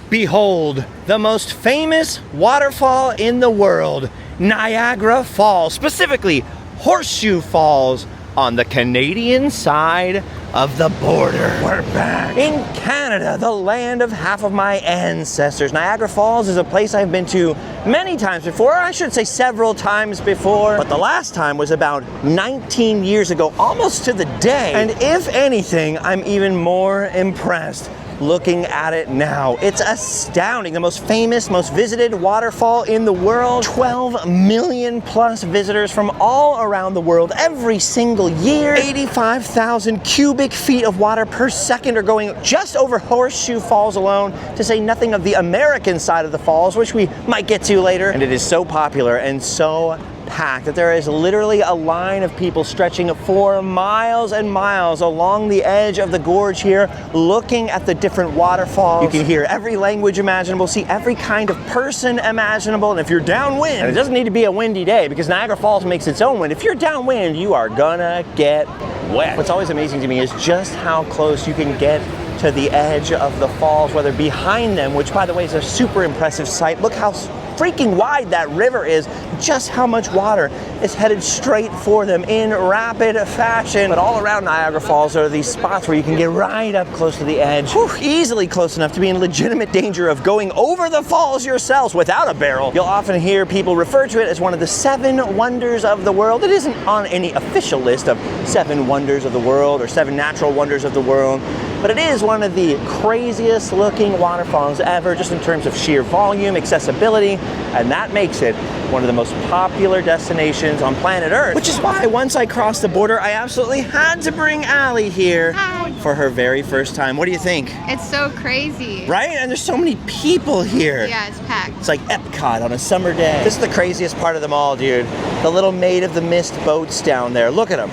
Behold, the most famous waterfall in the world, Niagara Falls, specifically Horseshoe Falls on the Canadian side of the border. We're back in Canada, the land of half of my ancestors. Niagara Falls is a place I've been to many times before. I should say several times before, but the last time was about 19 years ago, almost to the day. And if anything, I'm even more impressed looking at it now. It's astounding. The most famous, most visited waterfall in the world. 12 million plus visitors from all around the world every single year. 85,000 cubic feet of water per second are going just over Horseshoe Falls alone, to say nothing of the American side of the falls, which we might get to later. And it is so popular and so packed that there is literally a line of people stretching for miles and miles along the edge of the gorge here, looking at the different waterfalls. You can hear every language imaginable, see every kind of person imaginable, and if you're downwind, and it doesn't need to be a windy day because Niagara Falls makes its own wind, if you're downwind, you are gonna get wet. What's always amazing to me is just how close you can get to the edge of the falls, whether behind them, which by the way is a super impressive sight. Look how freaking wide that river is, just how much water is headed straight for them in rapid fashion. But all around Niagara Falls are these spots where you can get right up close to the edge, easily close enough to be in legitimate danger of going over the falls yourselves without a barrel. You'll often hear people refer to it as one of the 7 wonders of the world. It isn't on any official list of 7 wonders of the world or 7 natural wonders of the world, but it is one of the craziest looking waterfalls ever, just in terms of sheer volume, accessibility, and that makes it one of the most popular destinations on planet Earth. Which is why once I crossed the border, I absolutely had to bring Allie here for her very first time. What do you think? It's so crazy. Right? And there's so many people here. Yeah, it's packed. It's like Epcot on a summer day. This is the craziest part of them all, dude. The little Maid of the Mist boats down there. Look at them.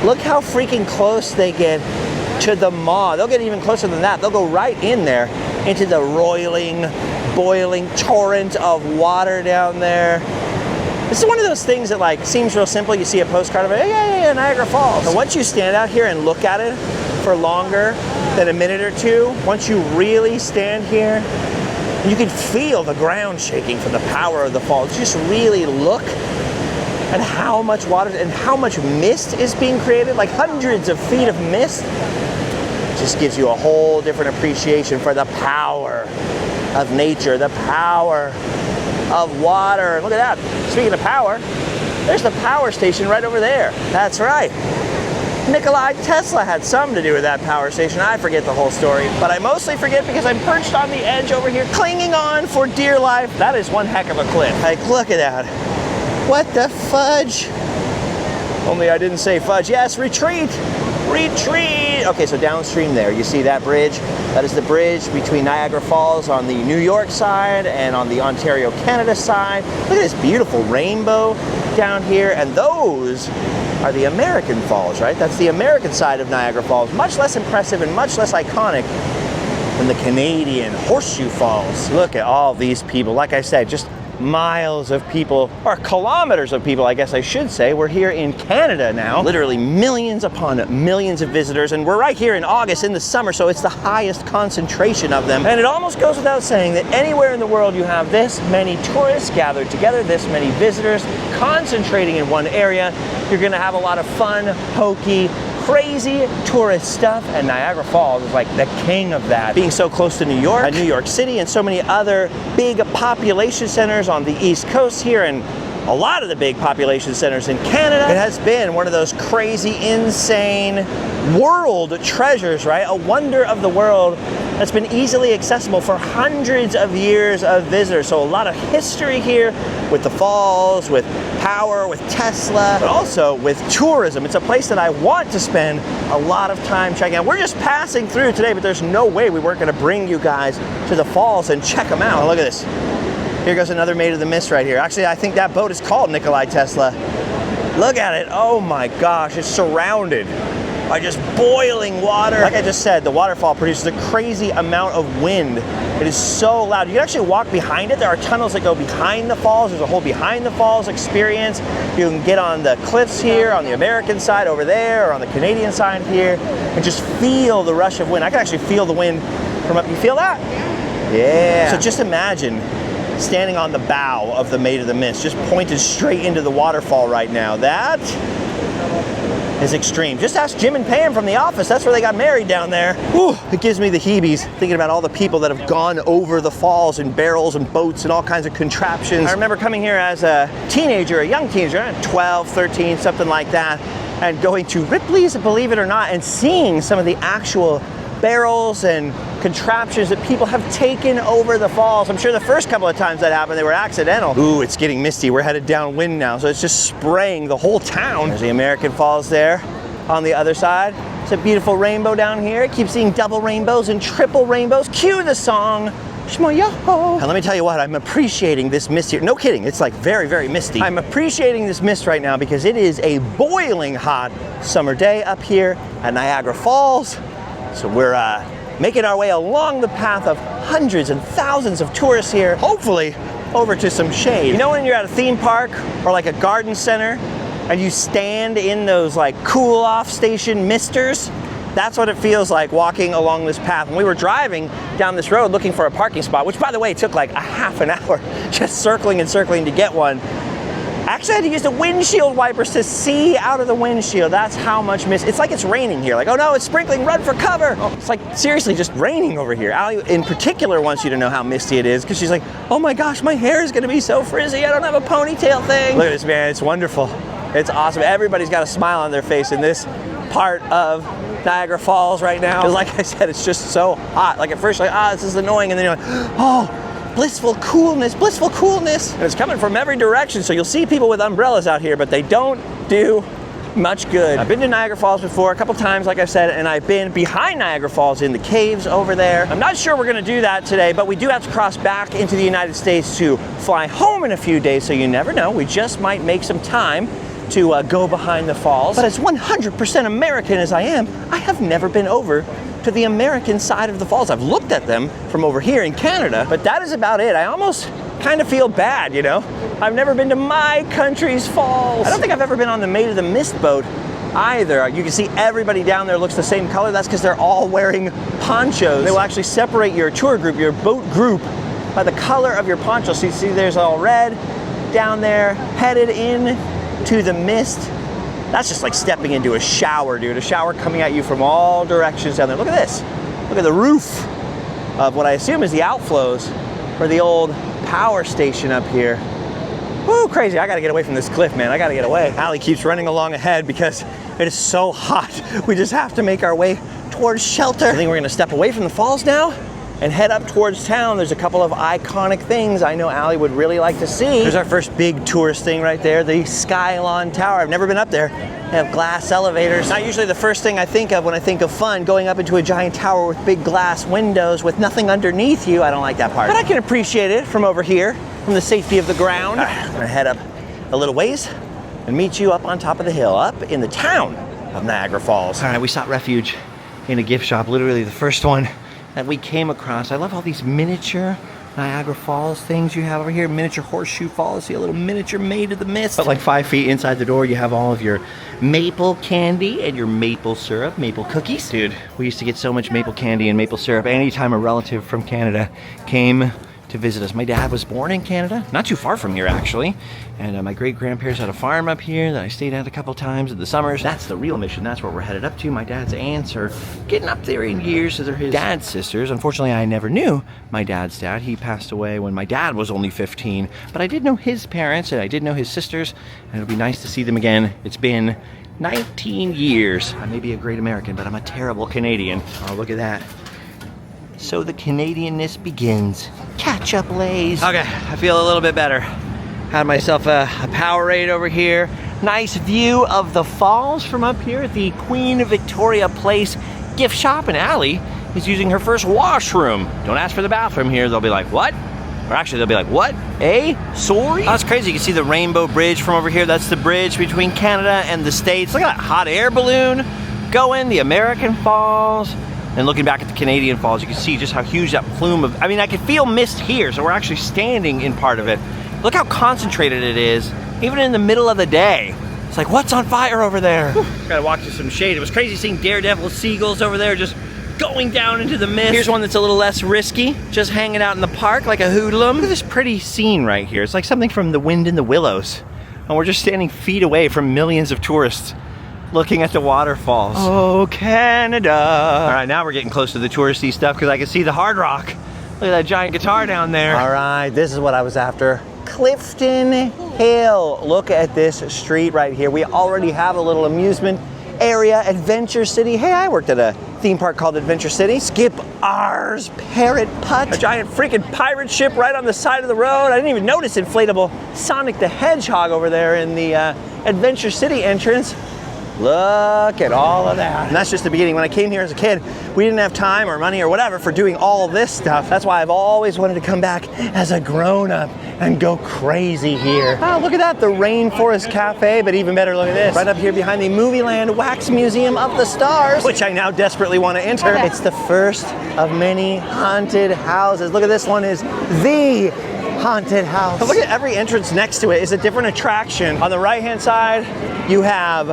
Look how freaking close they get to the maw. They'll get even closer than that. They'll go right in there into the roiling, boiling torrent of water down there. This is one of those things that like seems real simple. You see a postcard of it, yeah, Niagara Falls. But once you stand out here and look at it for longer than a minute or two, once you really stand here, you can feel the ground shaking from the power of the falls. Just really look at how much water and how much mist is being created, like hundreds of feet of mist. Just gives you a whole different appreciation for the power of nature, the power of water. Look at that. Speaking of power, there's the power station right over there. That's right. Nikola Tesla had something to do with that power station. I forget the whole story, but I mostly forget because I'm perched on the edge over here, clinging on for dear life. That is one heck of a cliff. Like, look at that. What the fudge? Only I didn't say fudge. Yes, retreat. Retreat! Okay, so downstream there, you see that bridge? That is the bridge between Niagara Falls on the New York side and on the Ontario, Canada side. Look at this beautiful rainbow down here, and those are the American Falls, right? That's the American side of Niagara Falls. Much less impressive and much less iconic than the Canadian Horseshoe Falls. Look at all these people. Like I said, just miles of people, or kilometers of people, I guess I should say. We're here in Canada now. Literally millions upon millions of visitors, and we're right here in August in the summer, so it's the highest concentration of them. And it almost goes without saying that anywhere in the world you have this many tourists gathered together, this many visitors concentrating in one area, you're gonna have a lot of fun, hokey, crazy tourist stuff, and Niagara Falls is like the king of that. Being so close to New York, New York City, and so many other big population centers on the East Coast here, and a lot of the big population centers in Canada, it has been one of those crazy, insane world treasures, right? A wonder of the world that's been easily accessible for hundreds of years of visitors. So a lot of history here with the falls, with power, with Tesla, but also with tourism. It's a place that I want to spend a lot of time checking out. We're just passing through today, but there's no way we weren't gonna bring you guys to the falls and check them out. Oh, look at this. Here goes another Maid of the Mist right here. Actually, I think that boat is called Nikola Tesla. Look at it. Oh my gosh, it's surrounded by just boiling water. Like I just said, the waterfall produces a crazy amount of wind. It is so loud. You can actually walk behind it. There are tunnels that go behind the falls. There's a whole behind the falls experience. You can get on the cliffs here, on the American side over there, or on the Canadian side here, and just feel the rush of wind. I can actually feel the wind from up. You feel that? Yeah. So just imagine standing on the bow of the Maid of the Mist, just pointed straight into the waterfall right now. That is extreme. Just ask Jim and Pam from The Office. That's where they got married down there. Whew, it gives me the heebies thinking about all the people that have gone over the falls in barrels and boats and all kinds of contraptions. I remember coming here as a teenager, a young teenager, 12, 13, something like that, and going to Ripley's, believe it or not, and seeing some of the actual barrels and contraptions that people have taken over the falls. I'm sure the first couple of times that happened, they were accidental. Ooh, it's getting misty. We're headed downwind now, so it's just spraying the whole town. There's the American Falls there on the other side. It's a beautiful rainbow down here. I keep seeing double rainbows and triple rainbows. Cue the song. Shmo-yo-ho. And let me tell you what, I'm appreciating this mist here. No kidding, it's like very, very misty. I'm appreciating this mist right now because it is a boiling hot summer day up here at Niagara Falls. So we're making our way along the path of hundreds and thousands of tourists here, hopefully over to some shade. You know when you're at a theme park or like a garden center and you stand in those like cool off station misters? That's what it feels like walking along this path. When we were driving down this road looking for a parking spot, which by the way took like a half an hour just circling and circling to get one. Actually, I had to use the windshield wipers to see out of the windshield. That's how much mist. It's like it's raining here. Like, oh no, it's sprinkling, run for cover. Oh, it's like seriously just raining over here. Allie in particular wants you to know how misty it is because she's like, oh my gosh, my hair is gonna be so frizzy. I don't have a ponytail thing. Look at this, man, it's wonderful. It's awesome. Everybody's got a smile on their face in this part of Niagara Falls right now. Because like I said, it's just so hot. Like at first, like, this is annoying. And then you're like, oh, blissful coolness, blissful coolness. And it's coming from every direction, so you'll see people with umbrellas out here, but they don't do much good. I've been to Niagara Falls before a couple times, like I've said, and I've been behind Niagara Falls in the caves over there. I'm not sure we're gonna do that today, but we do have to cross back into the United States to fly home in a few days, so you never know. We just might make some time to go behind the falls. But as 100% American as I am, I have never been over to the American side of the falls. I've looked at them from over here in Canada, but that is about it. I almost kind of feel bad, you know? I've never been to my country's falls. I don't think I've ever been on the Maid of the Mist boat either. You can see everybody down there looks the same color. That's because they're all wearing ponchos. They will actually separate your tour group, your boat group, by the color of your poncho. So you see there's all red down there, headed in to the mist. That's just like stepping into a shower, dude. A shower coming at you from all directions down there. Look at this. Look at the roof of what I assume is the outflows for the old power station up here. Woo, crazy. I gotta get away from this cliff, man. I gotta get away. Allie keeps running along ahead because it is so hot. We just have to make our way towards shelter. I think we're gonna step away from the falls now and head up towards town. There's a couple of iconic things I know Allie would really like to see. There's our first big tourist thing right there, the Skylon Tower. I've never been up there. They have glass elevators. Not usually the first thing I think of when I think of fun, going up into a giant tower with big glass windows with nothing underneath you. I don't like that part. But I can appreciate it from over here, from the safety of the ground. All right, I'm gonna head up a little ways and meet you up on top of the hill, up in the town of Niagara Falls. All right, we sought refuge in a gift shop, literally the first one that we came across. I love all these miniature Niagara Falls things you have over here. Miniature Horseshoe Falls. See a little miniature Maid of the Mist. But like 5 feet inside the door, you have all of your maple candy and your maple syrup, maple cookies. Dude, we used to get so much maple candy and maple syrup anytime a relative from Canada came to visit us. My dad was born in Canada, not too far from here actually, and my great-grandparents had a farm up here that I stayed at a couple times in the summers. That's the real mission. That's where we're headed up to. My dad's aunts are getting up there in years, so they're his dad's sisters. Unfortunately, I never knew my dad's dad. He passed away when my dad was only 15, but I did know his parents and I did know his sisters, and it'll be nice to see them again. It's been 19 years. I may be a great American, but I'm a terrible Canadian. Oh, look at that. So the Canadianness begins. Catch up, Lays. Okay, I feel a little bit better. Had myself a Powerade over here. Nice view of the falls from up here at the Queen Victoria Place gift shop. And Allie is using her first washroom. Don't ask for the bathroom here. They'll be like, what? Or actually, they'll be like, what? Sorry? Oh, that's crazy. You can see the Rainbow Bridge from over here. That's the bridge between Canada and the States. Look at that hot air balloon going, the American Falls. And looking back at the Canadian Falls, you can see just how huge that plume of, I mean, I can feel mist here, so we're actually standing in part of it. Look how concentrated it is, even in the middle of the day. It's like, what's on fire over there? Whew. Gotta walk to some shade. It was crazy seeing daredevil seagulls over there just going down into the mist. Here's one that's a little less risky, just hanging out in the park like a hoodlum. Look at this pretty scene right here. It's like something from The Wind in the Willows. And we're just standing feet away from millions of tourists looking at the waterfalls. Oh, Canada. All right, now we're getting close to the touristy stuff because I can see the Hard Rock. Look at that giant guitar down there. All right, this is what I was after. Clifton Hill. Look at this street right here. We already have a little amusement area, Adventure City. Hey, I worked at a theme park called Adventure City. Skip R's Parrot Putt. A giant freaking pirate ship right on the side of the road. I didn't even notice inflatable Sonic the Hedgehog over there in the Adventure City entrance. Look at all of that. And that's just the beginning. When I came here as a kid, we didn't have time or money or whatever for doing all this stuff. That's why I've always wanted to come back as a grown-up and go crazy here. Oh, look at that, the Rainforest Cafe, but even better, look at this. Right up here behind the Movieland Wax Museum of the Stars, which I now desperately want to enter. Okay. It's the first of many haunted houses. Look at this one is the haunted house. Look at every entrance next to it is a different attraction. On the right-hand side, you have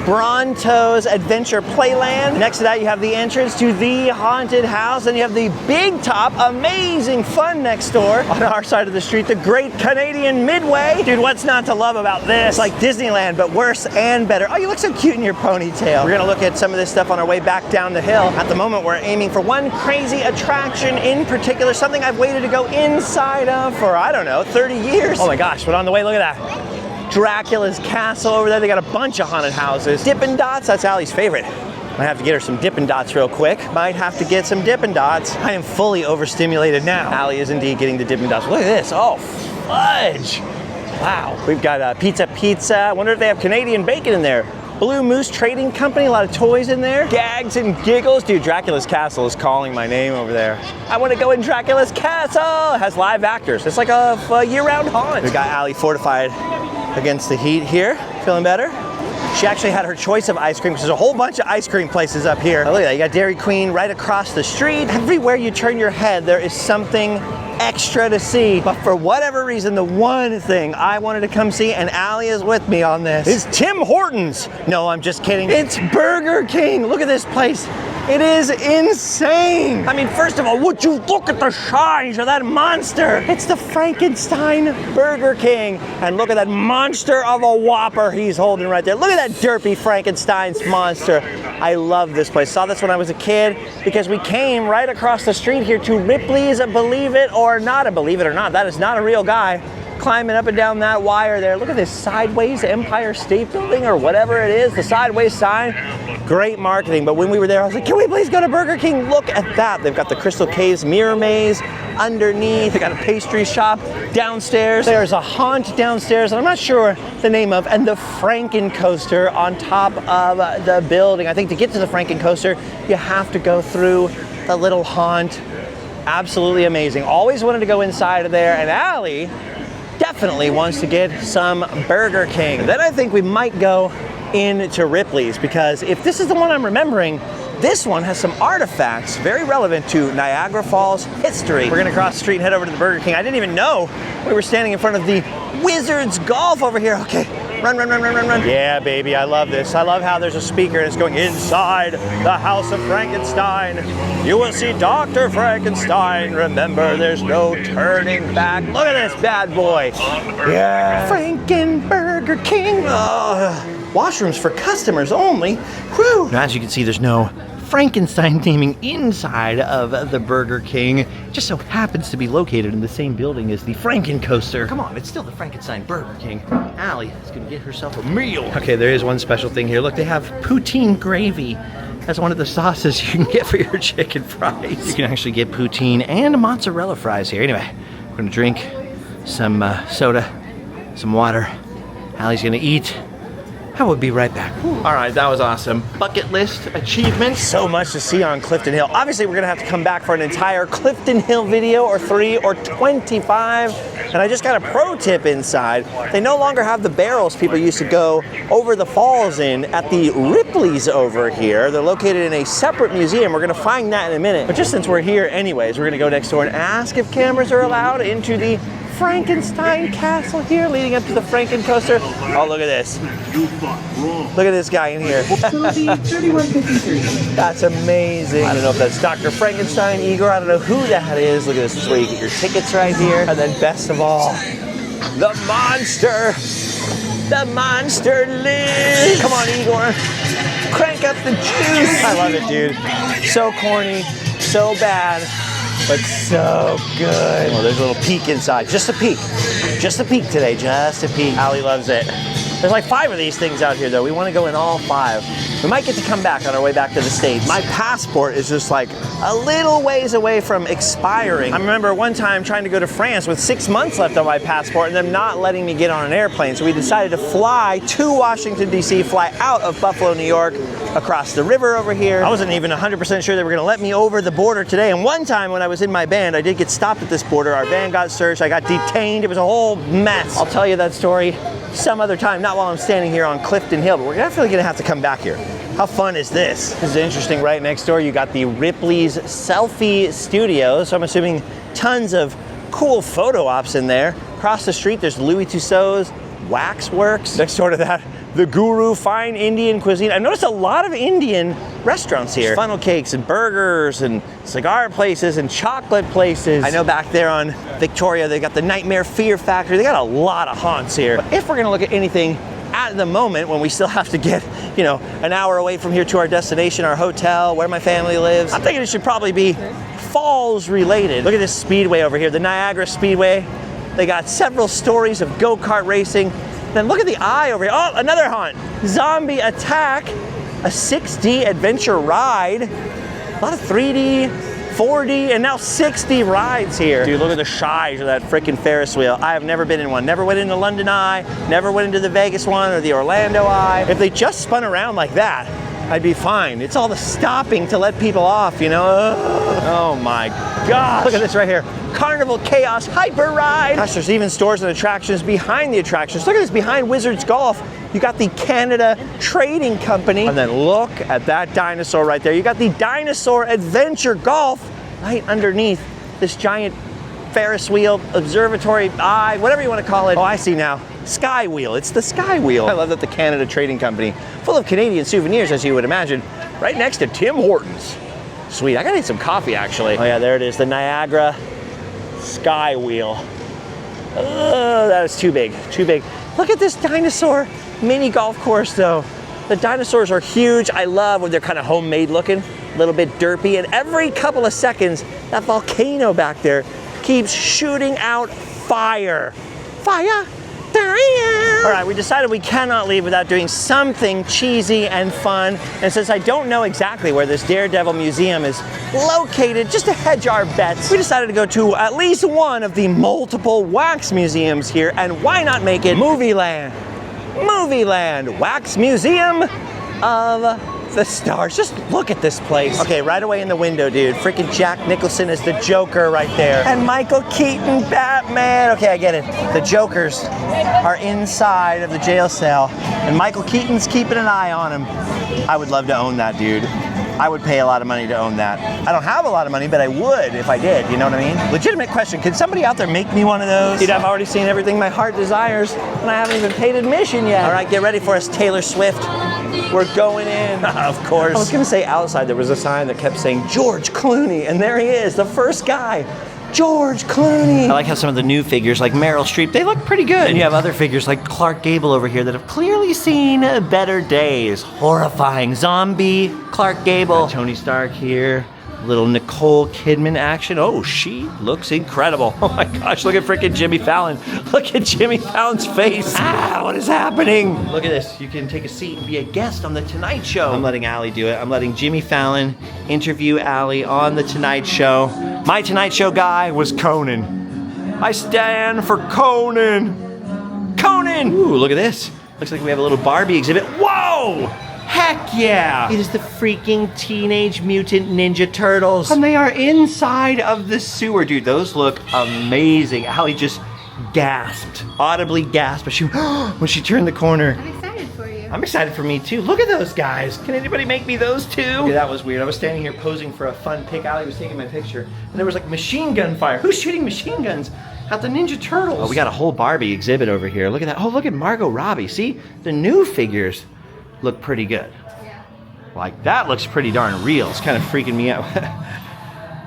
Bronto's Adventure Playland. Next to that, you have the entrance to the haunted house, and you have the Big Top Amazing Fun next door. On our side of the street, the Great Canadian Midway. Dude, what's not to love about this? It's like Disneyland, but worse and better. Oh, you look so cute in your ponytail. We're gonna look at some of this stuff on our way back down the hill. At the moment, we're aiming for one crazy attraction in particular, something I've waited to go inside of for, I don't know, 30 years. Oh my gosh, but on the way, look at that. Dracula's castle over there. They got a bunch of haunted houses. Dippin' Dots, that's Allie's favorite. Might have to get her some Dippin' Dots real quick. Might have to get some Dippin' Dots. I am fully overstimulated now. Allie is indeed getting the Dippin' Dots. Look at this, oh, fudge. Wow, we've got pizza. I wonder if they have Canadian bacon in there. Blue Moose Trading Company, a lot of toys in there. Gags and giggles. Dude, Dracula's castle is calling my name over there. I want to go in Dracula's castle. It has live actors. It's like a year-round haunt. We've got Allie fortified against the heat here. Feeling better? She actually had her choice of ice cream because there's a whole bunch of ice cream places up here. Oh, look at that, you got Dairy Queen right across the street. Everywhere you turn your head, there is something extra to see. But for whatever reason, the one thing I wanted to come see, and Allie is with me on this, is Tim Hortons. No, I'm just kidding. It's Burger King. Look at this place. It is insane. I mean, first of all, would you look at the size of that monster? It's the Frankenstein Burger King. And look at that monster of a Whopper he's holding right there. Look at that derpy Frankenstein's monster. I love this place. Saw this when I was a kid because we came right across the street here to Ripley's Believe It or Not. Believe it or not, that is not a real guy climbing up and down that wire there. Look at this sideways Empire State Building or whatever it is, the sideways sign. Great marketing, but when we were there, I was like, can we please go to Burger King? Look at that. They've got the Crystal Caves Mirror Maze underneath. They got a pastry shop downstairs. There's a haunt downstairs, and I'm not sure the name of, and the Franken Coaster on top of the building. I think to get to the Franken Coaster, you have to go through the little haunt. Absolutely amazing. Always wanted to go inside of there, and Allie definitely wants to get some Burger King. Then I think we might go into Ripley's, because if this is the one I'm remembering, this one has some artifacts very relevant to Niagara Falls history. We're gonna cross the street and head over to the Burger King. I didn't even know we were standing in front of the Wizards Golf over here. Okay, run. Yeah, baby, I love this. I love how there's a speaker and it's going inside the house of Frankenstein. You will see Dr. Frankenstein. Remember, there's no turning back. Look at this bad boy. Yeah. Burger King. Washrooms for customers only. Whew. Now, as you can see, there's no Frankenstein theming inside of the Burger King. It just so happens to be located in the same building as the Franken Coaster. Come on, it's still the Frankenstein Burger King. Allie is gonna get herself a meal. Okay, there is one special thing here. Look, they have poutine gravy. That's one of the sauces you can get for your chicken fries. You can actually get poutine and mozzarella fries here. Anyway, we're gonna drink some soda, some water. Allie's gonna eat. I will be right back. All right, that was awesome. Bucket list achievement. So much to see on Clifton Hill. Obviously, we're gonna have to come back for an entire Clifton Hill video, or 3 or 25. And I just got a pro tip inside. They no longer have the barrels people used to go over the falls in at the Ripley's over here. They're located in a separate museum. We're gonna find that in a minute. But just since we're here anyways, we're gonna go next door and ask if cameras are allowed into the Frankenstein castle here leading up to the Franken coaster. Oh, look at this. Look at this guy in here. That's amazing. I don't know if that's Dr. Frankenstein, Igor, I don't know who that is. Look at this. This is where you get your tickets right here. And then best of all, the monster. The monster lives. Come on, Igor. Crank up the juice. I love it, dude. So corny, so bad, but so good. Oh, there's a little peek inside. Just a peek. Just a peek today. Just a peek. Allie loves it. There's like 5 of these things out here, though. We want to go in all 5. We might get to come back on our way back to the States. My passport is just like a little ways away from expiring. I remember one time trying to go to France with 6 months left on my passport and them not letting me get on an airplane. So we decided to fly to Washington, D.C., fly out of Buffalo, New York, across the river over here. I wasn't even 100% sure they were going to let me over the border today. And one time when I was in my band, I did get stopped at this border. Our van got searched. I got detained. It was a whole mess. I'll tell you that story some other time, not while I'm standing here on Clifton Hill, but we're definitely going to have to come back here. How fun is this? This is interesting. Right next door, you got the Ripley's Selfie Studio. So I'm assuming tons of cool photo ops in there. Across the street, there's Louis Tussauds Waxworks. Next door to that, the Guru Fine Indian Cuisine. I noticed a lot of Indian restaurants here. Funnel cakes and burgers and cigar places and chocolate places. I know back there on Victoria, they got the Nightmare Fear Factory. They got a lot of haunts here. But if we're gonna look at anything at the moment when we still have to get, you know, an hour away from here to our destination, our hotel, where my family lives, I'm thinking it should probably be falls related. Look at this speedway over here, the Niagara Speedway. They got several stories of go-kart racing. Then look at the eye over here. Oh, another haunt. Zombie Attack, a 6D adventure ride. A lot of 3D, 4D, and now 6D rides here. Dude, look at the size of that freaking Ferris wheel. I have never been in one. Never went into London Eye, never went into the Vegas one or the Orlando Eye. If they just spun around like that, I'd be fine. It's all the stopping to let people off, you know? Oh my gosh. Look at this right here. Carnival Chaos Hyper Ride. Gosh, there's even stores and attractions behind the attractions. Look at this, behind Wizards Golf, you got the Canada Trading Company. And then look at that dinosaur right there. You got the Dinosaur Adventure Golf right underneath this giant Ferris wheel, observatory eye, whatever you want to call it. Oh, I see now. SkyWheel. It's the SkyWheel. I love that the Canada Trading Company, full of Canadian souvenirs, as you would imagine, right next to Tim Hortons. Sweet. I gotta eat some coffee, actually. Oh yeah, there it is. The Niagara SkyWheel. Oh, that is too big. Too big. Look at this dinosaur mini golf course, though. The dinosaurs are huge. I love when they're kind of homemade looking, a little bit derpy, and every couple of seconds, that volcano back there keeps shooting out fire. Fire! All right, we decided we cannot leave without doing something cheesy and fun. And since I don't know exactly where this Daredevil Museum is located, just to hedge our bets, we decided to go to at least one of the multiple wax museums here. And why not make it Movieland? Movieland Wax Museum of the Stars. Just look at this place. Okay, right away in the window, dude. Freaking Jack Nicholson is the Joker right there. And Michael Keaton, Batman. Okay, I get it. The Jokers are inside of the jail cell, and Michael Keaton's keeping an eye on him. I would love to own that, dude. I would pay a lot of money to own that. I don't have a lot of money, but I would if I did, you know what I mean? Legitimate question, can somebody out there make me one of those? Dude, I've already seen everything my heart desires, and I haven't even paid admission yet. All right, get ready for us, Taylor Swift. We're going in. Of course. I was gonna say outside there was a sign that kept saying George Clooney, and there he is, the first guy. George Clooney. I like how some of the new figures like Meryl Streep, they look pretty good. And you have other figures like Clark Gable over here that have clearly seen better days. Horrifying zombie Clark Gable. Tony Stark here. Little Nicole Kidman action. Oh, she looks incredible. Oh my gosh, look at freaking Jimmy Fallon. Look at Jimmy Fallon's face. Ah, what is happening? Look at this. You can take a seat and be a guest on The Tonight Show. I'm letting Allie do it. I'm letting Jimmy Fallon interview Allie on The Tonight Show. My Tonight Show guy was Conan. I stand for Conan. Conan! Ooh, look at this. Looks like we have a little Barbie exhibit. Whoa! Heck yeah! It is the freaking Teenage Mutant Ninja Turtles. And they are inside of the sewer. Dude, those look amazing. Allie just gasped, audibly gasped when she turned the corner. I'm excited for you. I'm excited for me too. Look at those guys. Can anybody make me those too? Yeah, that was weird. I was standing here posing for a fun pic. Allie was taking my picture. And there was like machine gun fire. Who's shooting machine guns Got the Ninja Turtles. Oh, we got a whole Barbie exhibit over here. Look at that. Oh, look at Margot Robbie. See, the new figures look pretty good. Yeah. Like, that looks pretty darn real. It's kind of freaking me out.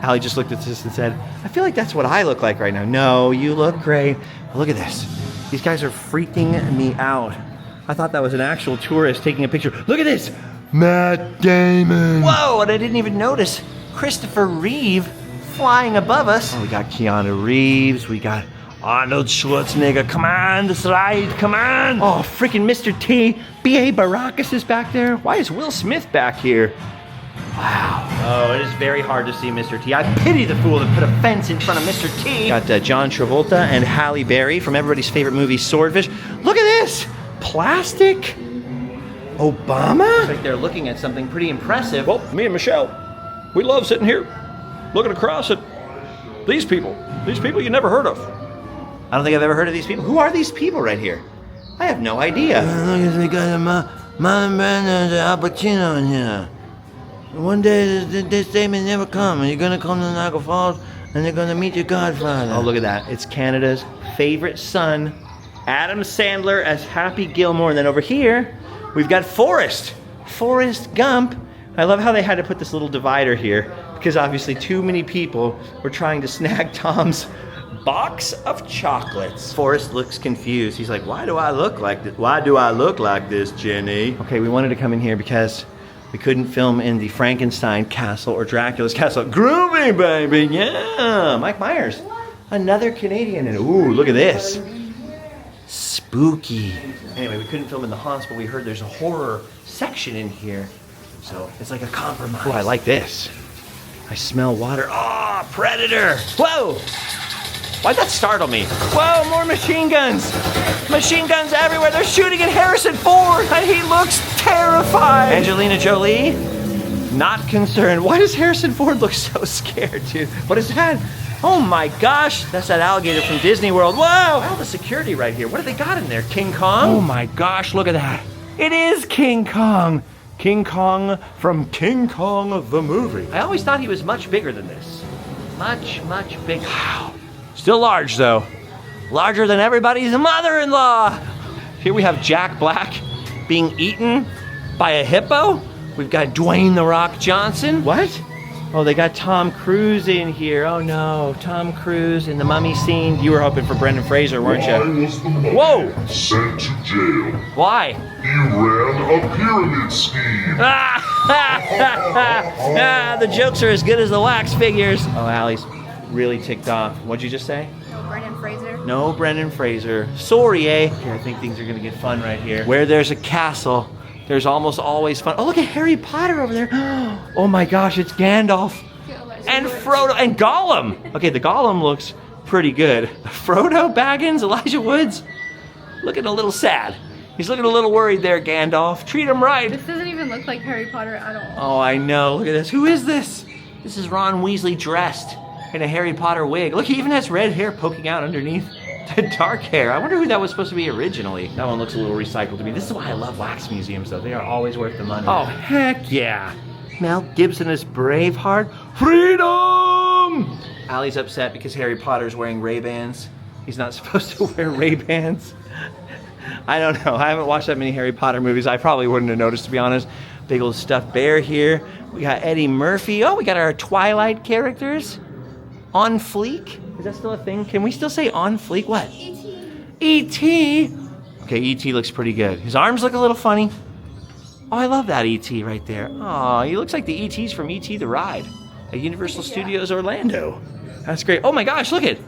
Allie just looked at this and said, I feel like that's what I look like right now. No, you look great. Look at this. These guys are freaking me out. I thought that was an actual tourist taking a picture. Look at this. Matt Damon. Whoa, and I didn't even notice Christopher Reeve flying above us. Oh, we got Keanu Reeves. We got Arnold Schwarzenegger. Come on, this ride. Come on. Oh, freaking Mr. T. B.A. Baracus is back there. Why is Will Smith back here? Wow. Oh, it is very hard to see Mr. T. I pity the fool that put a fence in front of Mr. T. Got John Travolta and Halle Berry from everybody's favorite movie, Swordfish. Look at this. Plastic Obama? Looks like they're looking at something pretty impressive. Well, me and Michelle, we love sitting here, looking across at these people you never heard of. I don't think I've ever heard of these people. Who are these people right here? I have no idea. Look, we got Marlon Brando and Al Pacino in here. One day this day may never come, and you're gonna come to Niagara Falls, and you're gonna meet your godfather. Oh, look at that. It's Canada's favorite son, Adam Sandler as Happy Gilmore. And then over here, we've got Forrest Gump. I love how they had to put this little divider here, because obviously too many people were trying to snag Tom's box of chocolates. Forrest looks confused. He's like, why do I look like this? Why do I look like this, Jenny? Okay, we wanted to come in here because we couldn't film in the Frankenstein castle or Dracula's castle. Groovy, baby, yeah. Mike Myers, another Canadian. And ooh, look at this. Spooky. Anyway, we couldn't film in the haunts, but we heard there's a horror section in here. So it's like a compromise. Oh, I like this. I smell water. Oh, predator. Whoa. Why'd that startle me? Whoa, more machine guns. Machine guns everywhere. They're shooting at Harrison Ford, and he looks terrified. Angelina Jolie, not concerned. Why does Harrison Ford look so scared, dude? What is that? Oh my gosh, that's that alligator from Disney World. Whoa, all the security right here. What have they got in there? King Kong? Oh my gosh, look at that. It is King Kong. King Kong from King Kong the movie. I always thought he was much bigger than this. Much, much bigger. Wow. Still large though. Larger than everybody's mother-in-law. Here we have Jack Black being eaten by a hippo. We've got Dwayne "The Rock" Johnson. What? Oh, they got Tom Cruise in here. Oh no, Tom Cruise in the mummy scene. You were hoping for Brendan Fraser, weren't you? Why was the mummy Whoa! sent to jail? Why? He ran a pyramid scheme. The jokes are as good as the wax figures. Oh, Allie's really ticked off. What'd you just say? No Brendan Fraser. No Brendan Fraser. Sorry, eh? Here, I think things are gonna get fun right here. Where there's a castle, there's almost always fun. Oh, look at Harry Potter over there. Oh my gosh, it's Gandalf. And Frodo and Gollum. Okay, the Gollum looks pretty good. Frodo Baggins, Elijah Woods, looking a little sad. He's looking a little worried there, Gandalf. Treat him right. This doesn't even look like Harry Potter at all. Oh, I know. Look at this. Who is this? This is Ron Weasley dressed in a Harry Potter wig. Look, he even has red hair poking out underneath the dark hair. I wonder who that was supposed to be originally. That one looks a little recycled to me. This is why I love wax museums, though. They are always worth the money. Oh, heck yeah. Mel Gibson is Braveheart. Freedom! Allie's upset because Harry Potter's wearing Ray-Bans. He's not supposed to wear Ray-Bans. I don't know. I haven't watched that many Harry Potter movies. I probably wouldn't have noticed, to be honest. Big old stuffed bear here. We got Eddie Murphy. Oh, we got our Twilight characters. On fleek? Is that still a thing? Can we still say on fleek? What? E.T. Okay, E.T. looks pretty good. His arms look a little funny. Oh, I love that E.T. right there. Oh, he looks like the E.T.'s from E.T. the Ride at Universal Studios Orlando. That's great. Oh my gosh, look it.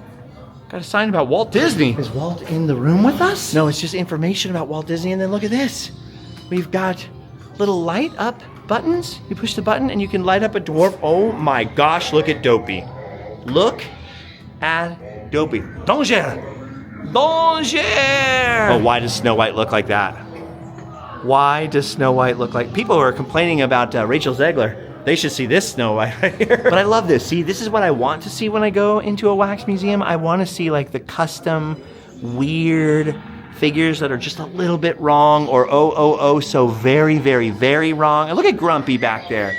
Got a sign about Walt Disney. Is Walt in the room with us? No, it's just information about Walt Disney. And then look at this. We've got little light up buttons. You push the button and you can light up a dwarf. Oh my gosh, look at Dopey. Look at Dopey. Danger! Danger! Oh, why does Snow White look like that? Why does Snow White look like... People are complaining about Rachel Zegler. They should see this Snow White right here. But I love this. See, this is what I want to see when I go into a wax museum. I want to see like the custom, weird figures that are just a little bit wrong or so very, very, very wrong. And look at Grumpy back there.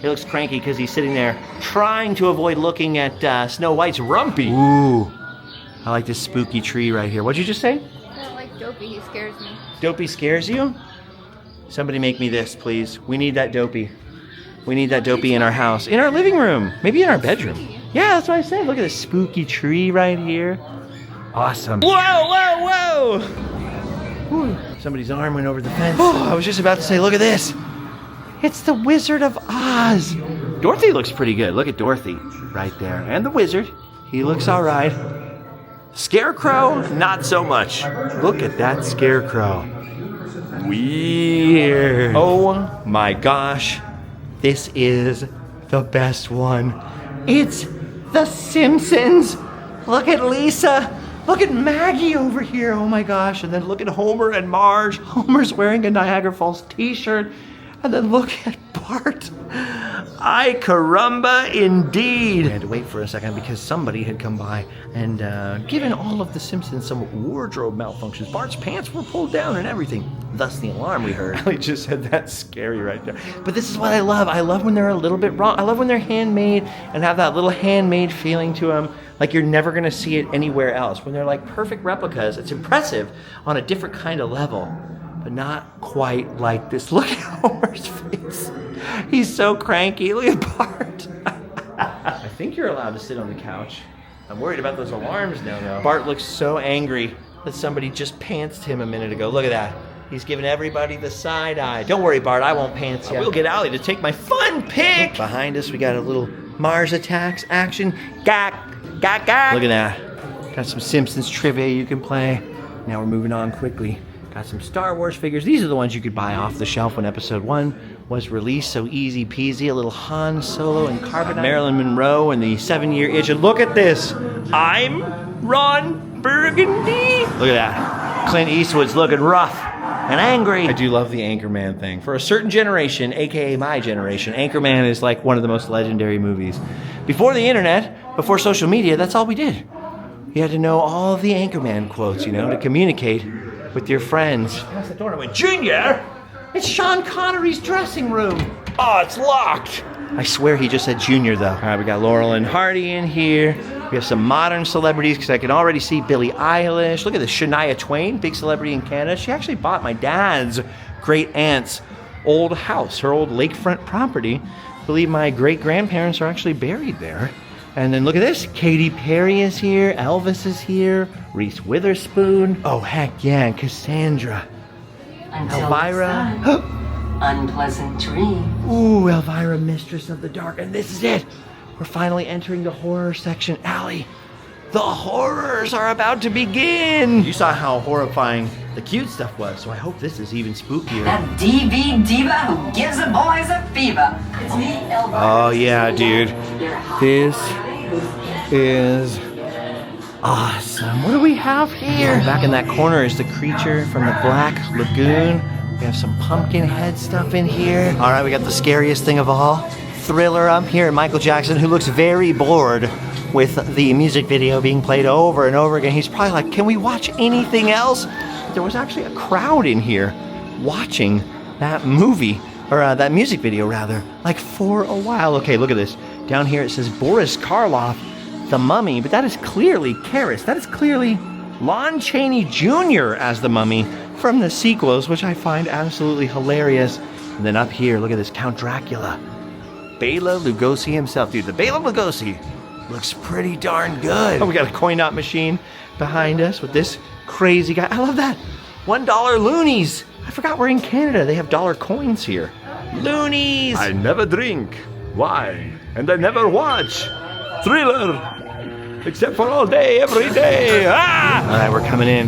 He looks cranky because he's sitting there trying to avoid looking at Snow White's rumpy. Ooh, I like this spooky tree right here. What'd you just say? I don't like Dopey. He scares me. Dopey scares you? Somebody make me this, please. We need that Dopey. We need that Dopey in our house. In our living room. Maybe in our bedroom. Yeah, that's what I said. Look at this spooky tree right here. Awesome. Whoa, whoa, whoa! Ooh, somebody's arm went over the fence. Oh, I was just about to say, look at this. It's the Wizard of Oz. Dorothy looks pretty good. Look at Dorothy right there. And the wizard. He looks all right. Scarecrow, not so much. Look at that scarecrow. Weird. Oh my gosh. This is the best one. It's the Simpsons. Look at Lisa. Look at Maggie over here. Oh my gosh. And then look at Homer and Marge. Homer's wearing a Niagara Falls t-shirt. And then look at Bart. Ay caramba indeed. I had to wait for a second because somebody had come by and given all of the Simpsons some wardrobe malfunctions. Bart's pants were pulled down and everything. Thus the alarm we heard. I just said that's scary right there. But this is what I love. I love when they're a little bit wrong. I love when they're handmade and have that little handmade feeling to them. Like you're never gonna see it anywhere else. When they're like perfect replicas, it's impressive on a different kind of level. But not quite like this. Look at Homer's face. He's so cranky. Look at Bart. I think you're allowed to sit on the couch. I'm worried about those alarms now, though. Bart looks so angry that somebody just pantsed him a minute ago. Look at that. He's giving everybody the side eye. Don't worry, Bart. I won't pants you. I will get Allie to take my fun pic. Behind us, we got a little Mars Attacks action. Gak, gak, gak. Look at that. Got some Simpsons trivia you can play. Now we're moving on quickly. Got some Star Wars figures. These are the ones you could buy off the shelf when episode 1 was released. So easy peasy. A little Han Solo and Carbonite. Marilyn Monroe and the 7-year itch. And look at this. I'm Ron Burgundy. Look at that. Clint Eastwood's looking rough and angry. I do love the Anchorman thing. For a certain generation, aka my generation, Anchorman is like one of the most legendary movies. Before the internet, before social media, that's all we did. You had to know all the Anchorman quotes, to communicate with your friends. Past the door and I went, Junior! It's Sean Connery's dressing room. Oh, it's locked. I swear he just said Junior, though. All right, we got Laurel and Hardy in here. We have some modern celebrities, because I can already see Billie Eilish. Look at this, Shania Twain, big celebrity in Canada. She actually bought my dad's great-aunt's old house, her old lakefront property. I believe my great-grandparents are actually buried there. And then look at this, Katy Perry is here, Elvis is here, Reese Witherspoon. Oh, heck yeah, and Cassandra. Until Elvira. Unpleasant dream. Ooh, Elvira, Mistress of the Dark. And this is it. We're finally entering the horror section. Allie, the horrors are about to begin. You saw how horrifying the cute stuff was, so I hope this is even spookier. That DV diva who gives the boys a fever. It's me, Elvira. Oh, yeah, dude. This is awesome. What do we have here? Back in that corner is the creature from the Black Lagoon. We have some pumpkin head stuff in here. All right, we got the scariest thing of all. Thriller up here, Michael Jackson, who looks very bored with the music video being played over and over again. He's probably like, can we watch anything else? But there was actually a crowd in here watching that movie, or that music video rather, like for a while. Okay, look at this. Down here it says Boris Karloff, the Mummy, but that is clearly Karras. That is clearly Lon Chaney Jr. as the Mummy from the sequels, which I find absolutely hilarious. And then up here, look at this, Count Dracula. Bela Lugosi himself. Dude, the Bela Lugosi looks pretty darn good. Oh, we got a coin-op machine behind us with this crazy guy. I love that. $1 loonies. I forgot we're in Canada. They have dollar coins here. Loonies. I never drink, wine, and I never watch Thriller, except for all day, every day. Ah! All right, we're coming in.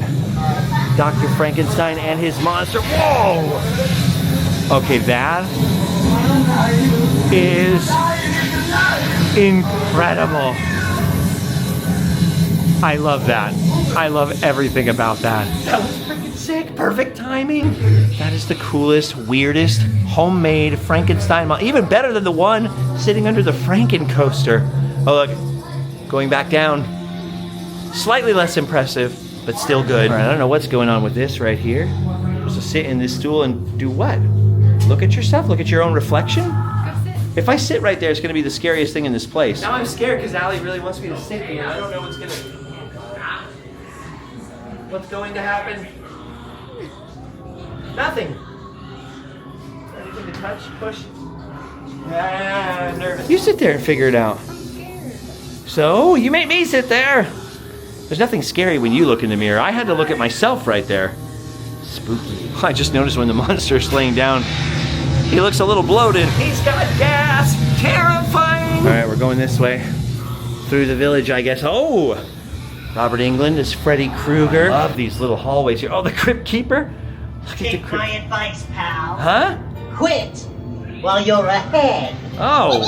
Dr. Frankenstein and his monster. Whoa! Okay, that is incredible. I love that. I love everything about that. That was freaking sick. Perfect timing. That is the coolest, weirdest, homemade Frankenstein model. Even better than the one sitting under the Franken coaster. Oh, look. Going back down. Slightly less impressive, but still good. All right, I don't know what's going on with this right here. Supposed to sit in this stool and do what? Look at yourself? Look at your own reflection? Go sit. If I sit right there, it's gonna be the scariest thing in this place. Now I'm scared because Allie really wants me to sit here. I don't know what's going to happen. Nothing. Anything to touch, push. I'm nervous. You sit there and figure it out. I'm scared. So, you make me sit there. There's nothing scary when you look in the mirror. I had to look at myself right there. Spooky. I just noticed when the monster's laying down, he looks a little bloated. He's got gas. Terrifying. All right, we're going this way. Through the village, I guess. Oh! Robert Englund is Freddy Krueger. Love these little hallways here. Oh, the Crypt Keeper. Look at the Take Crypt. my advice, pal. Huh? Quit while you're ahead. Oh,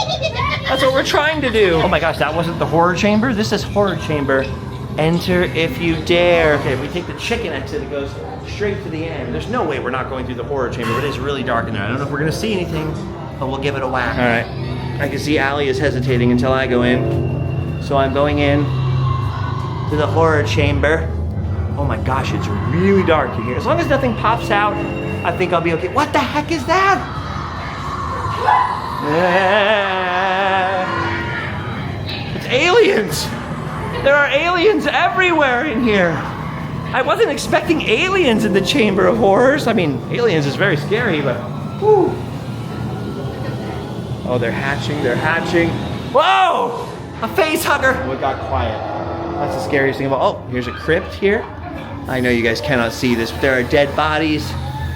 that's what we're trying to do. Oh my gosh, that wasn't the horror chamber? This is horror chamber. Enter if you dare. Okay, if we take the chicken exit, it goes straight to the end. There's no way we're not going through the horror chamber, but it is really dark in there. I don't know if we're gonna see anything, but we'll give it a whack. All right, I can see Allie is hesitating until I go in. So I'm going in to the horror chamber. Oh my gosh, it's really dark in here. As long as nothing pops out, I think I'll be okay. What the heck is that? It's aliens. There are aliens everywhere in here. I wasn't expecting aliens in the Chamber of Horrors. I mean, aliens is very scary, but whew. Oh, they're hatching, they're hatching. Whoa! A face hugger. Oh, it got quiet. That's the scariest thing about. Oh, here's a crypt here. I know you guys cannot see this, but there are dead bodies.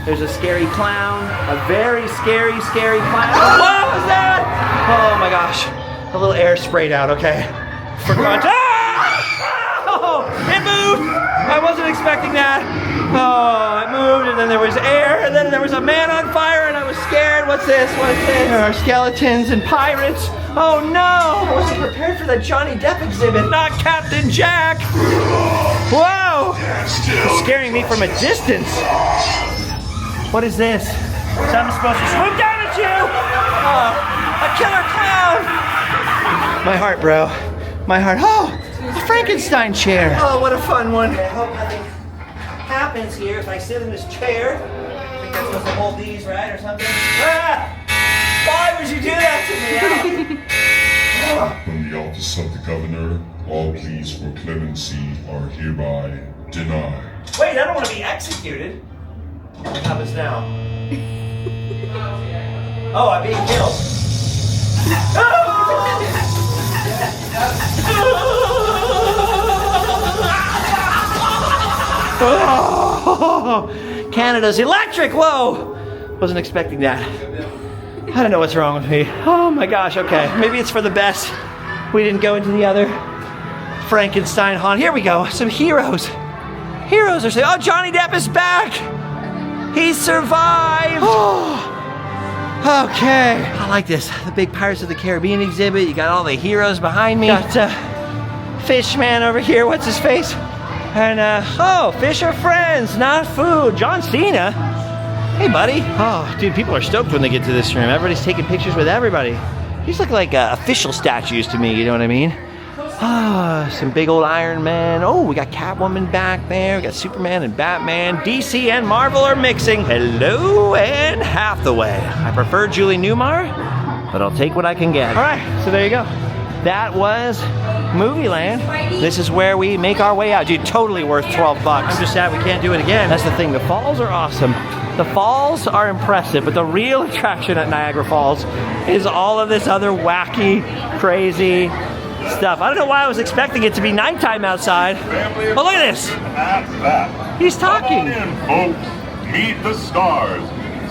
There's a scary clown, a very scary, scary clown. What was that? Oh my gosh. A little air sprayed out, okay. Forgot. Oh, it moved. I wasn't expecting that. Oh, it moved, and then there was air, and then there was a man on fire, and I was scared. What's this? What's this? There are skeletons and pirates. Oh no! I wasn't prepared for the Johnny Depp exhibit. Not Captain Jack. Whoa! It's scaring me from a distance. What is this? Something supposed to swoop down at you! Oh, a killer clown! My heart, bro. My heart. Oh, a Frankenstein chair. Oh, what a fun one. I hope nothing happens here if I sit in this chair. I think I'm supposed to hold these, right, or something? Ah! Why would you do that to me? From the office of the governor, all pleas for clemency are hereby denied. Wait, I don't want to be executed. What happens now? Oh, I'm being killed. Oh, Canada's electric. Whoa! Wasn't expecting that. I don't know what's wrong with me. Oh my gosh, okay. Maybe it's for the best. We didn't go into the other Frankenstein haunt. Here we go, some heroes. Heroes are saying, oh, Johnny Depp is back. He survived. Oh, okay. I like this. The big Pirates of the Caribbean exhibit. You got all the heroes behind me. Got Fishman over here. What's his face? And, oh, fish are friends, not food. John Cena. Hey, buddy. Oh, dude, people are stoked when they get to this room. Everybody's taking pictures with everybody. These look like official statues to me, you know what I mean? Ah, some big old Iron Man. Oh, we got Catwoman back there. We got Superman and Batman. DC and Marvel are mixing. Hello and Hathaway. I prefer Julie Newmar, but I'll take what I can get. All right, so there you go. That was Movieland. This is where we make our way out. Dude, totally worth 12 bucks. I'm just sad we can't do it again. That's the thing, the falls are awesome. The falls are impressive, but the real attraction at Niagara Falls is all of this other wacky, crazy stuff. I don't know why I was expecting it to be nighttime outside. But look at this. He's talking. Come on in, folks. Meet the stars.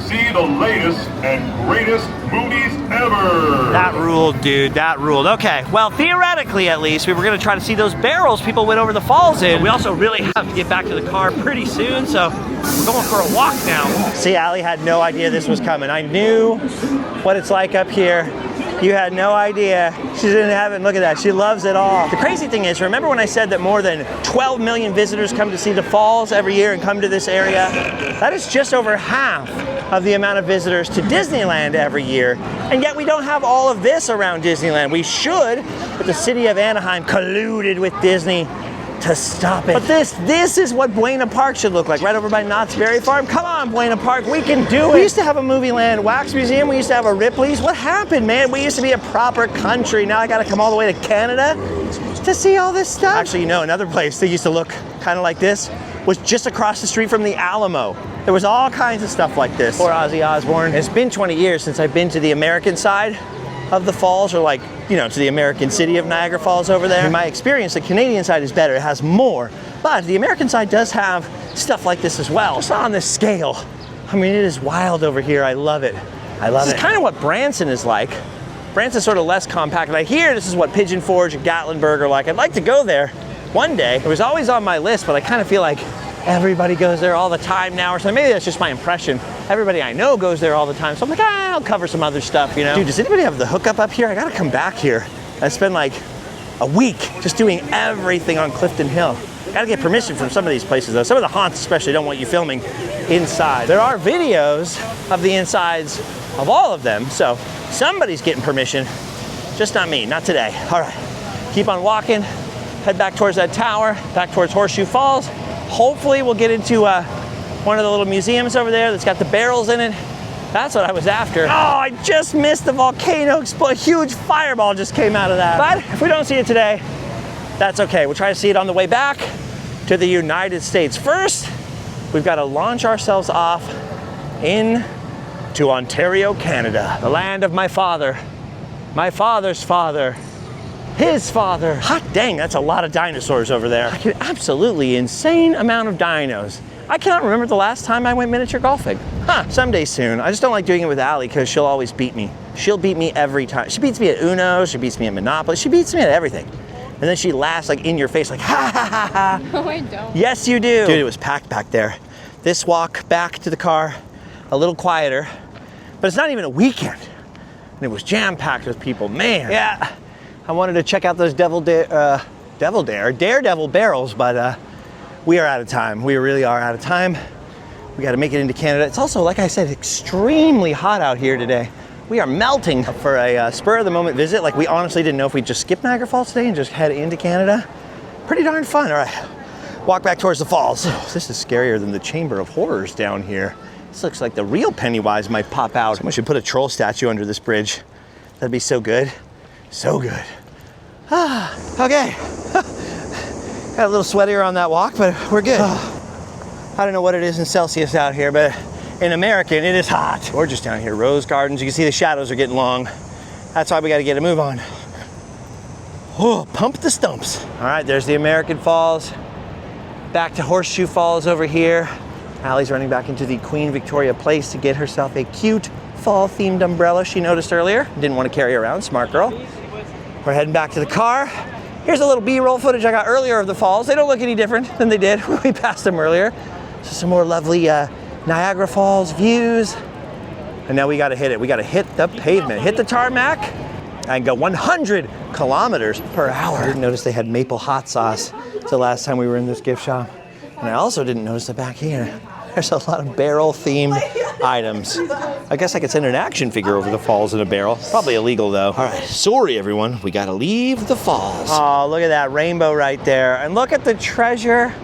See the latest and greatest movies ever. That ruled, dude. That ruled. Okay, well, theoretically, at least, we were going to try to see those barrels people went over the falls in. We also really have to get back to the car pretty soon, so we're going for a walk now. See, Allie had no idea this was coming. I knew what it's like up here. You had no idea. She didn't have it. Look at that. She loves it all. The crazy thing is, remember when I said that more than 12 million visitors come to see the falls every year and come to this area? That is just over half of the amount of visitors to Disneyland every year. And yet we don't have all of this around Disneyland. We should, but the city of Anaheim colluded with Disney to stop it. But this is what Buena Park should look like, right over by Knott's Berry Farm. Come on, Buena Park, we can do it. We used to have a Movieland Wax Museum. We used to have a Ripley's. What happened, man? We used to be a proper country. Now I gotta come all the way to Canada to see all this stuff. Actually, you know, another place that used to look kind of like this was just across the street from the Alamo. There was all kinds of stuff like this. Poor Ozzy Osbourne. It's been 20 years since I've been to the American side of the falls, or like, you know, to the American city of Niagara Falls over there. In my experience, the Canadian side is better. It has more, but the American side does have stuff like this as well. Just on this scale. I mean, it is wild over here. I love it. I love it. This is kind of what Branson is like. Branson's sort of less compact, and I hear this is what Pigeon Forge and Gatlinburg are like. I'd like to go there one day. It was always on my list, but I kind of feel like everybody goes there all the time now or something. Maybe that's just my impression. Everybody I know goes there all the time, so I'm like, I'll cover some other stuff, you know? Dude, does anybody have the hookup up here? I gotta come back here. I spend like a week just doing everything on Clifton Hill. Gotta get permission from some of these places though. Some of the haunts especially don't want you filming inside. There are videos of the insides of all of them, so somebody's getting permission, just not me, not today. All right, keep on walking, head back towards that tower, back towards Horseshoe Falls. Hopefully we'll get into one of the little museums over there that's got the barrels in it. That's what I was after. Oh, I just missed the volcano explosion. A huge fireball just came out of that. But if we don't see it today, that's okay. We'll try to see it on the way back to the United States. First, we've got to launch ourselves off into Ontario, Canada, the land of my father, my father's father, his father. Hot dang, that's a lot of dinosaurs over there. Like an absolutely insane amount of dinos. I cannot remember the last time I went miniature golfing. Someday soon. I just don't like doing it with Allie because she'll always beat me. She'll beat me every time. She beats me at Uno, she beats me at Monopoly, she beats me at everything. And then she laughs like in your face like, ha ha ha ha. No, I don't. Yes, you do. Dude, it was packed back there. This walk back to the car, a little quieter, but it's not even a weekend. And it was jam-packed with people, man. Yeah, I wanted to check out those Daredevil barrels, but we are out of time. We really are out of time. We got to make it into Canada. It's also, like I said, extremely hot out here today. We are melting for a spur-of-the-moment visit. Like, we honestly didn't know if we'd just skip Niagara Falls today and just head into Canada. Pretty darn fun. All right, walk back towards the falls. Oh, this is scarier than the Chamber of Horrors down here. This looks like the real Pennywise might pop out. Someone should put a troll statue under this bridge. That'd be so good. So good. Okay. Got a little sweatier on that walk, but we're good. I don't know what it is in Celsius out here, but in American, it is hot. Gorgeous down here. Rose gardens. You can see the shadows are getting long. That's why we got to get a move on. Oh, pump the stumps. All right, there's the American Falls. Back to Horseshoe Falls over here. Allie's running back into the Queen Victoria Place to get herself a cute fall-themed umbrella she noticed earlier. Didn't want to carry around. Smart girl. We're heading back to the car. Here's a little B-roll footage I got earlier of the falls. They don't look any different than they did when we passed them earlier. So some more lovely Niagara Falls views. And now we got to hit it. We got to hit the pavement, hit the tarmac, and go 100 kilometers per hour. I didn't notice they had maple hot sauce the last time we were in this gift shop. And I also didn't notice that back here, there's a lot of barrel-themed items. I guess I could send an action figure over the falls in a barrel. Probably illegal, though. All right, sorry, everyone. We got to leave the falls. Oh, look at that rainbow right there. And look at the treasure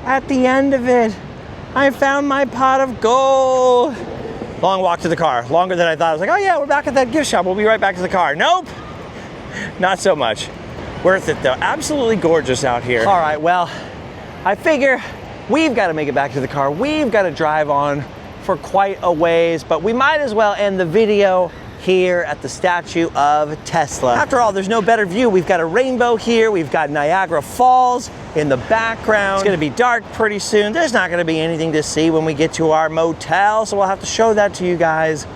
at the end of it. I found my pot of gold. Long walk to the car. Longer than I thought. I was like, oh, yeah, we're back at that gift shop. We'll be right back to the car. Nope. Not so much. Worth it, though. Absolutely gorgeous out here. All right, well, I figure we've got to make it back to the car. We've got to drive on for quite a ways, but we might as well end the video here at the statue of Tesla. After all, there's no better view. We've got a rainbow here. We've got Niagara Falls in the background. It's gonna be dark pretty soon. There's not gonna be anything to see when we get to our motel, so we'll have to show that to you guys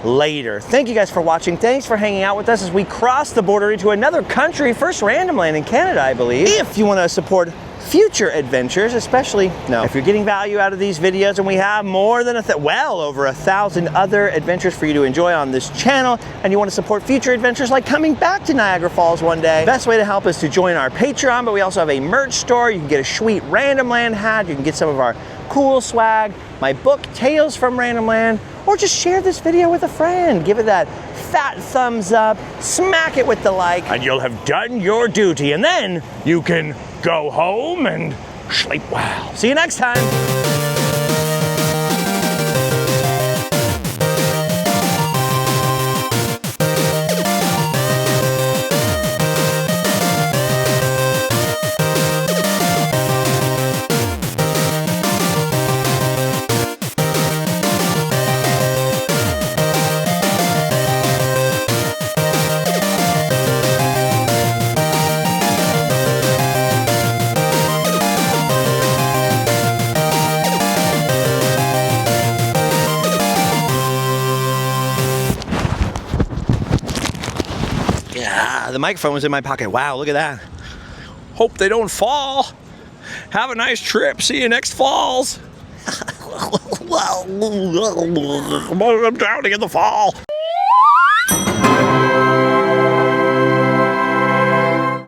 later. Thank you guys for watching. Thanks for hanging out with us as we cross the border into another country, first Randomland in Canada, I believe. If you want to support future adventures, especially if you're getting value out of these videos, and we have more than well over 1,000 other adventures for you to enjoy on this channel, and you want to support future adventures like coming back to Niagara Falls one day, best way to help is to join our Patreon. But we also have a merch store. You can get a sweet Randomland hat. You can get some of our cool swag, my book, Tales from Randomland, or just share this video with a friend. Give it that fat thumbs up, smack it with the like, and you'll have done your duty. And then you can go home and sleep well. See you next time. Yeah, the microphone was in my pocket. Wow, look at that. Hope they don't fall. Have a nice trip. See you next falls. I'm drowning in the fall.